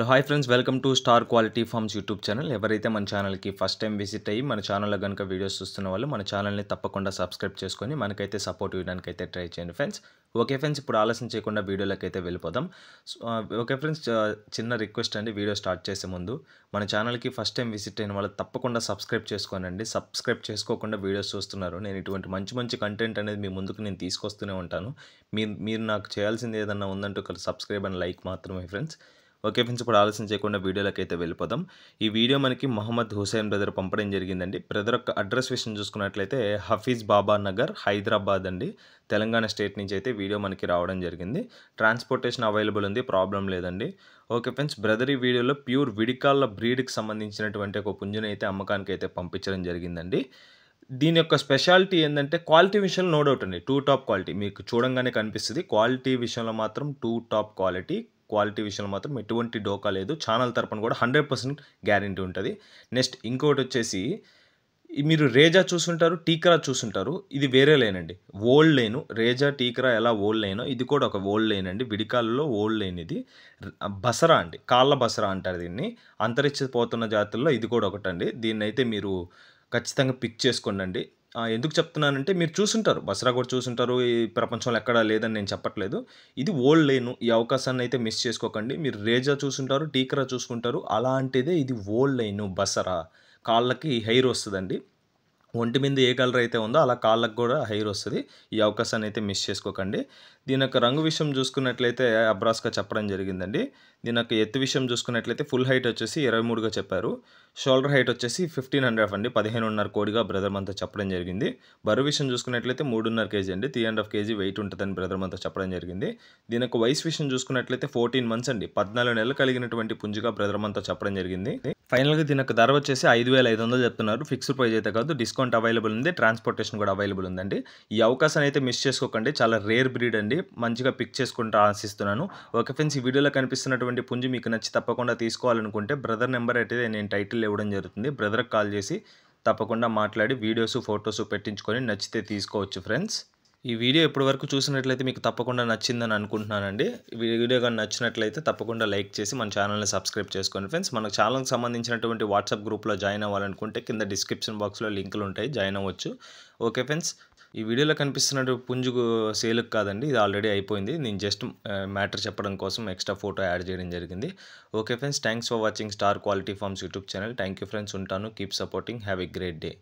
Hello hi friends, welcome to star quality farms YouTube channel. ఎవరైతే మన ఛానల్కి first time visit అయ్యి మన ఛానల్లో కనుక వీడియోస్ చూస్తున్న వాళ్ళు మన ఛానల్ని తప్పకుండా సబ్స్క్రైబ్ చేసుకొని మనకైతే సపోర్ట్ ఇవ్వడానికి అయితే ట్రై చేయండి ఫ్రెండ్స్. ఓకే ఫ్రెండ్స్, ఇప్పుడు ఆలస్యం చేయకుండా వీడియోలోకి అయితే వెళ్ళిపోదాం. ఓకే ఫ్రెండ్స్, చిన్న రిక్వెస్ట్ అండి, వీడియో స్టార్ట్ చేసే ముందు మన ఛానల్కి ఫస్ట్ టైం విజిట్ అయిన వాళ్ళు తప్పకుండా సబ్స్క్రైబ్ చేసుకోనండి. సబ్స్క్రైబ్ చేసుకోకుండా వీడియోస్ చూస్తున్నారు. నేను ఇటువంటి మంచి మంచి కంటెంట్ అనేది మీ ముందుకు నేను తీసుకొస్తూనే ఉంటాను. మీరు నాకు చేయాల్సింది ఏదన్నా ఉందంటూ సబ్స్క్రైబ్ అండ్ లైక్ మాత్రమే ఫ్రెండ్స్. ఓకే ఫ్రెండ్స్, ఇప్పుడు ఆలస్యం చేయకుండా వీడియోలోకి అయితే వెళ్ళిపోదాం. ఈ వీడియో మనకి మొహమ్మద్ హుసేన్ బ్రదర్ పంపడం జరిగిందండి. బ్రదర్ యొక్క అడ్రస్ విషయం చూసుకున్నట్లయితే హఫీజ్ బాబా నగర్, హైదరాబాద్ అండి, తెలంగాణ స్టేట్ నుంచి అయితే వీడియో మనకి రావడం జరిగింది. ట్రాన్స్పోర్టేషన్ అవైలబుల్ ఉంది, ప్రాబ్లం లేదండి. ఓకే ఫ్రెండ్స్, బ్రదర్ ఈ వీడియోలో ప్యూర్ విడికాళ్ళ బ్రీడ్కి సంబంధించినటువంటి ఒక పుంజుని అయితే అమ్మకానికి అయితే పంపించడం జరిగిందండి. దీని యొక్క స్పెషాలిటీ ఏంటంటే క్వాలిటీ విషయంలో నో డౌట్ అండి, టూ టాప్ క్వాలిటీ మీకు చూడంగానే కనిపిస్తుంది. క్వాలిటీ విషయంలో మాత్రం టూ టాప్ క్వాలిటీ విషయంలో మాత్రం ఎటువంటి డోకా లేదు. ఛానల్ తరపున కూడా 100% గ్యారెంటీ ఉంటుంది. నెక్స్ట్ ఇంకోటి వచ్చేసి, మీరు రేజా చూసుంటారు, టీకరా చూసుంటారు. ఇది వేరే లేనండి, ఓల్డ్ లేను. రేజా టీకరా ఎలా ఓల్డ్ లేనో ఇది కూడా ఒక ఓల్డ్ లేన్ అండి, విడికాలలో ఓల్డ్ లేన్. ఇది బసరా అండి, కాళ్ళ బసరా అంటారు దీన్ని. అంతరించిపోతున్న జాతుల్లో ఇది కూడా ఒకటండి. దీన్ని అయితే మీరు ఖచ్చితంగా పిక్ చేసుకోండి. ఎందుకు చెప్తున్నానంటే మీరు చూసుంటారు, బసరా కూడా చూసుంటారు. ఈ ప్రపంచంలో ఎక్కడా లేదని నేను చెప్పట్లేదు. ఇది ఓల్డ్ లేను, ఈ అవకాశాన్ని అయితే మిస్ చేసుకోకండి. మీరు రేజా చూసుంటారు, టీకరా చూసుకుంటారు, అలాంటిదే ఇది ఓల్డ్ లైను బసరా. కాళ్ళకి హెయిర్ వస్తుందండి. ఒంటి మీద ఏ కలర్ అయితే ఉందో అలా కాళ్ళకు కూడా హెయిర్ వస్తుంది. ఈ అవకాశాన్ని అయితే మిస్ చేసుకోకండి. దీని యొక్క రంగు విషయం చూసుకున్నట్లయితే అబ్రాస్గా చెప్పడం జరిగిందండి. దీని యొక్క ఎత్తు విషయం చూసుకున్నట్లయితే ఫుల్ హైట్ వచ్చేసి 23గా చెప్పారు. షోల్డర్ హైట్ వచ్చేసి 15.5 అండి, 15.5 కోడిగా బ్రదర్ మనతో చెప్పడం జరిగింది. బరువు విషయం చూసుకున్నట్లయితే 3.5 కేజీ అండి, 3.5 కేజీ వెయిట్ ఉంటుందని బ్రదర్ మనతో చెప్పడం జరిగింది. దీని యొక్క వయసు విషయం చూసుకున్నట్లయితే 14 మంత్స్ అండి, 14 నెలలు కలిగినటువంటి పుంజుగా బ్రదర్ మనతో చెప్పడం జరిగింది. ఫైనల్గా దీని యొక్క ధర వచ్చేసి 5,500 చెప్తున్నారు. ఫిక్స్డ్ ప్రైస్ అయితే కాదు, డిస్కౌంట్ అవైలబుల్ ఉంది, ట్రాన్స్పోర్టేషన్ కూడా అవైలబుల్ ఉందండి. ఈ అవకాశాన్ని అయితే మిస్ చేసుకోకండి. చాలా రేర్ బ్రీడ్ అండి, మంచిగా పిక్ చేసుకుంటూ ఆశిస్తున్నాను. ఓకే ఫ్రెండ్స్, ఈ వీడియోలో కనిపిస్తున్నటువంటి పుంజు మీకు నచ్చి తప్పకుండా తీసుకోవాలనుకుంటే బ్రదర్ నెంబర్ అయితే నేను టైటిల్ ఇవ్వడం జరుగుతుంది. బ్రదర్కి కాల్ చేసి తప్పకుండా మాట్లాడి వీడియోస్ ఫొటోస్ పెట్టించుకొని నచ్చితే తీసుకోవచ్చు ఫ్రెండ్స్. ఈ వీడియో ఇప్పటి వరకు చూసినట్లయితే మీకు తప్పకుండా నచ్చిందని అనుకుంటున్నానండి. వీడియో కానీ నచ్చినట్లయితే తప్పకుండా లైక్ చేసి మన ఛానల్ని సబ్స్క్రైబ్ చేసుకోండి ఫ్రెండ్స్. మన ఛానల్కి సంబంధించినటువంటి వాట్సాప్ గ్రూప్లో జాయిన్ అవ్వాలనుకుంటే కింద డిస్క్రిప్షన్ బాక్స్లో లింకులు ఉంటాయి, జాయిన్ అవ్వచ్చు. ఓకే ఫ్రెండ్స్, ఈ వీడియోలో కనిపిస్తున్న పుంజుకు సేల్కి కాదండి, ఇది ఆల్రెడీ అయిపోయింది. నేను జస్ట్ మ్యాటర్ చెప్పడం కోసం ఎక్స్ట్రా ఫోటో యాడ్ చేయడం జరిగింది. Okay friends, thanks for watching star quality farms YouTube channel. Thank you friends, ఉంటాను. Keep supporting, have a great day.